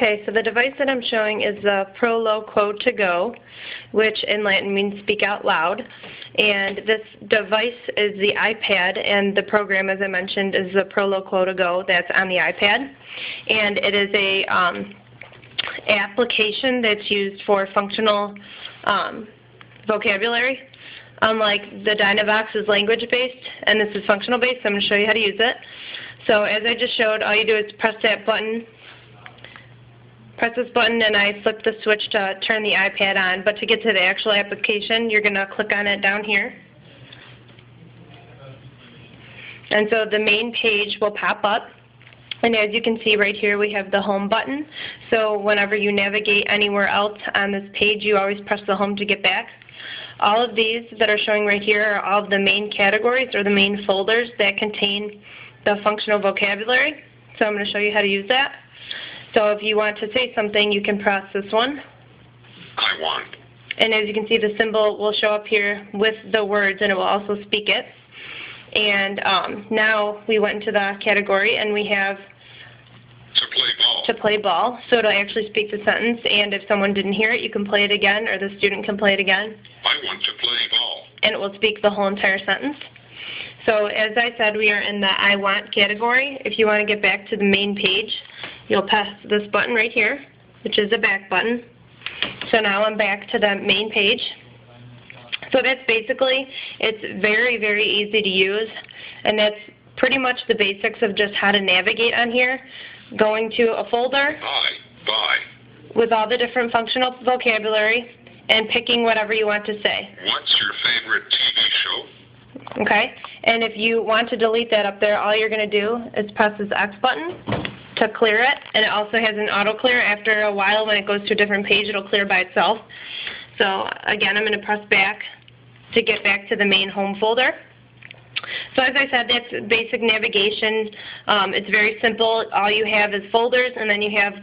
Okay, so the device that I'm showing is the Proloquo to Go, which in Latin means speak out loud. And this device is the iPad, and the program, as I mentioned, is the Proloquo to Go that's on the iPad. And it is a application that's used for functional vocabulary. Unlike the Dynavox is language-based, and this is functional-based, so I'm going to show you how to use it. So as I just showed, all you do is press that button. Press this button and I flip the switch to turn the iPad on, but to get to the actual application, you're going to click on it down here. And so the main page will pop up. And as you can see right here, we have the home button. So whenever you navigate anywhere else on this page, you always press the home to get back. All of these that are showing right here are all of the main categories or the main folders that contain the functional vocabulary. So I'm going to show you how to use that. So if you want to say something, you can press this one. I want. And as you can see, the symbol will show up here with the words, and it will also speak it. And now we went into the category, and we have to play ball. To play ball. So it'll actually speak the sentence, and if someone didn't hear it, you can play it again, or the student can play it again. I want to play ball. And it will speak the whole entire sentence. So as I said, we are in the I want category. If you want to get back to the main page, you'll press this button right here, which is the back button. So now I'm back to the main page. So that's basically, it's very, very easy to use, and that's pretty much the basics of just how to navigate on here. Going to a folder with all the different functional vocabulary and picking whatever you want to say. What's your favorite TV show? Okay, and if you want to delete that up there, all you're going to do is press this X button to clear it, and it also has an auto clear. After a while, when it goes to a different page, it'll clear by itself. So again, I'm going to press back to get back to the main home folder. So as I said, that's basic navigation. It's very simple. All you have is folders, and then you have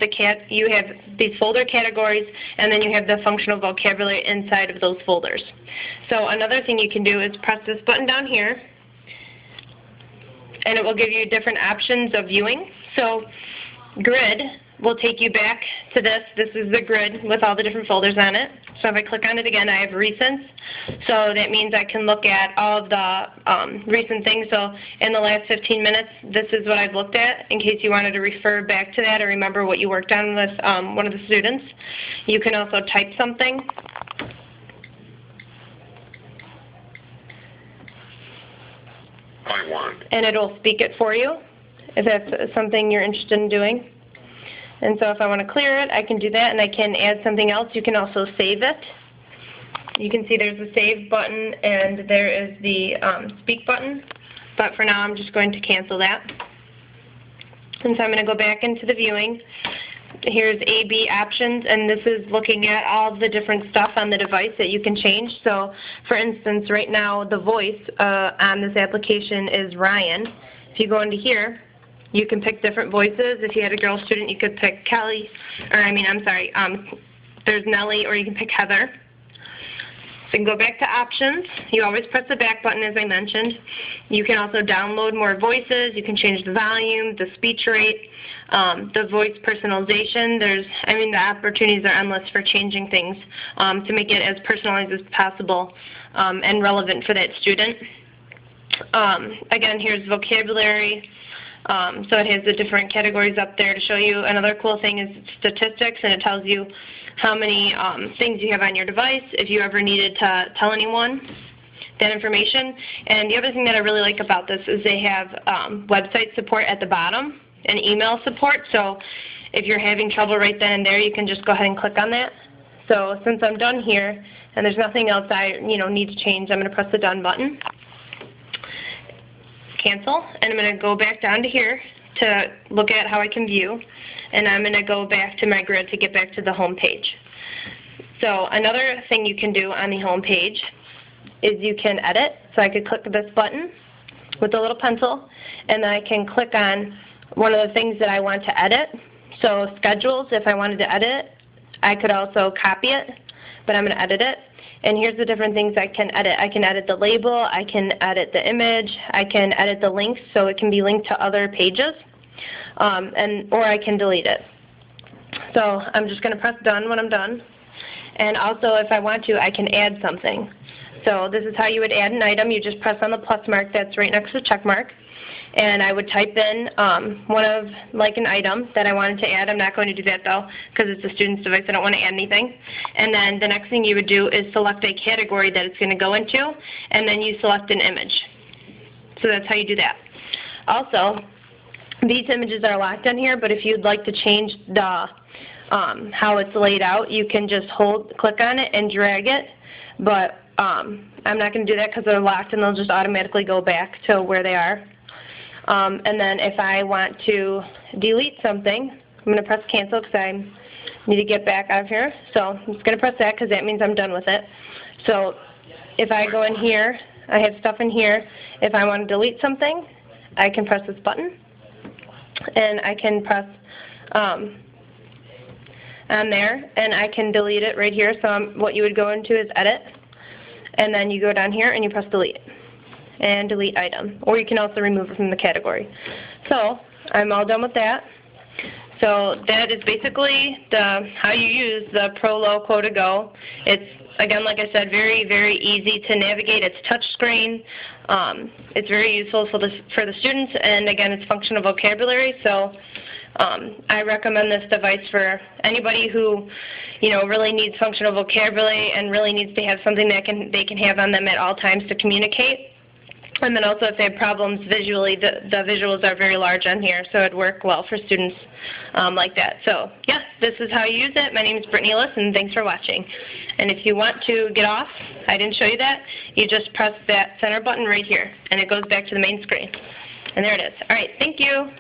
these folder categories, and then you have the functional vocabulary inside of those folders. So another thing you can do is press this button down here, and it will give you different options of viewing. So grid will take you back to this. This is the grid with all the different folders on it. So if I click on it again, I have recents. So that means I can look at all of the recent things. So in the last 15 minutes, this is what I've looked at in case you wanted to refer back to that or remember what you worked on with one of the students. You can also type something. I want. And it'll speak it for you if that's something you're interested in doing. And so if I want to clear it, I can do that, and I can add something else. You can also save it. You can see there's a save button, and there is the speak button. But for now, I'm just going to cancel that. And so I'm going to go back into the viewing. Here's A/B options, and this is looking at all the different stuff on the device that you can change. So for instance, right now, the voice on this application is Ryan. If you go into here, you can pick different voices. If you had a girl student, you could pick Kelly, there's Nellie, or you can pick Heather. So you can go back to options. You always press the back button, as I mentioned. You can also download more voices. You can change the volume, the speech rate, the voice personalization. The opportunities are endless for changing things to make it as personalized as possible and relevant for that student. Again, here's vocabulary. So it has the different categories up there to show you. Another cool thing is statistics, and it tells you how many things you have on your device, if you ever needed to tell anyone that information. And the other thing that I really like about this is they have website support at the bottom and email support. So if you're having trouble right then and there, you can just go ahead and click on that. So since I'm done here and there's nothing else I need to change, I'm going to press the done button. Cancel, and I'm going to go back down to here to look at how I can view, and I'm going to go back to my grid to get back to the home page. So another thing you can do on the home page is you can edit. So I could click this button with the little pencil, and then I can click on one of the things that I want to edit. So schedules, if I wanted to edit, I could also copy it, but I'm going to edit it. And here's the different things I can edit. I can edit the label, I can edit the image, I can edit the links so it can be linked to other pages, or I can delete it. So I'm just going to press done when I'm done. And also, if I want to, I can add something. So this is how you would add an item. You just press on the plus mark that's right next to the check mark. And I would type in an item that I wanted to add. I'm not going to do that though, because it's a student's device. I don't want to add anything. And then the next thing you would do is select a category that it's going to go into, and then you select an image. So that's how you do that. Also, these images are locked on here, but if you'd like to change the how it's laid out, you can just click on it and drag it. But I'm not going to do that because they're locked, and they'll just automatically go back to where they are. And then if I want to delete something, I'm going to press cancel because I need to get back out of here. So I'm just going to press that because that means I'm done with it. So if I go in here, I have stuff in here. If I want to delete something, I can press this button. And I can press on there, and I can delete it right here. So what you would go into is edit, and then you go down here and you press delete. And delete item, or you can also remove it from the category. So I'm all done with that. So that is basically how you use the ProLo Quota Go. It's, again, like I said, very, very easy to navigate. It's touchscreen. It's very useful for the students, and again, it's functional vocabulary. So I recommend this device for anybody who, really needs functional vocabulary and really needs to have something that they can have on them at all times to communicate. And then also if they have problems visually, the visuals are very large on here, so it'd work well for students like that. So, yeah, this is how you use it. My name is Brittany Ellis, and thanks for watching. And if you want to get off, I didn't show you that, you just press that center button right here, and it goes back to the main screen. And there it is. All right, thank you.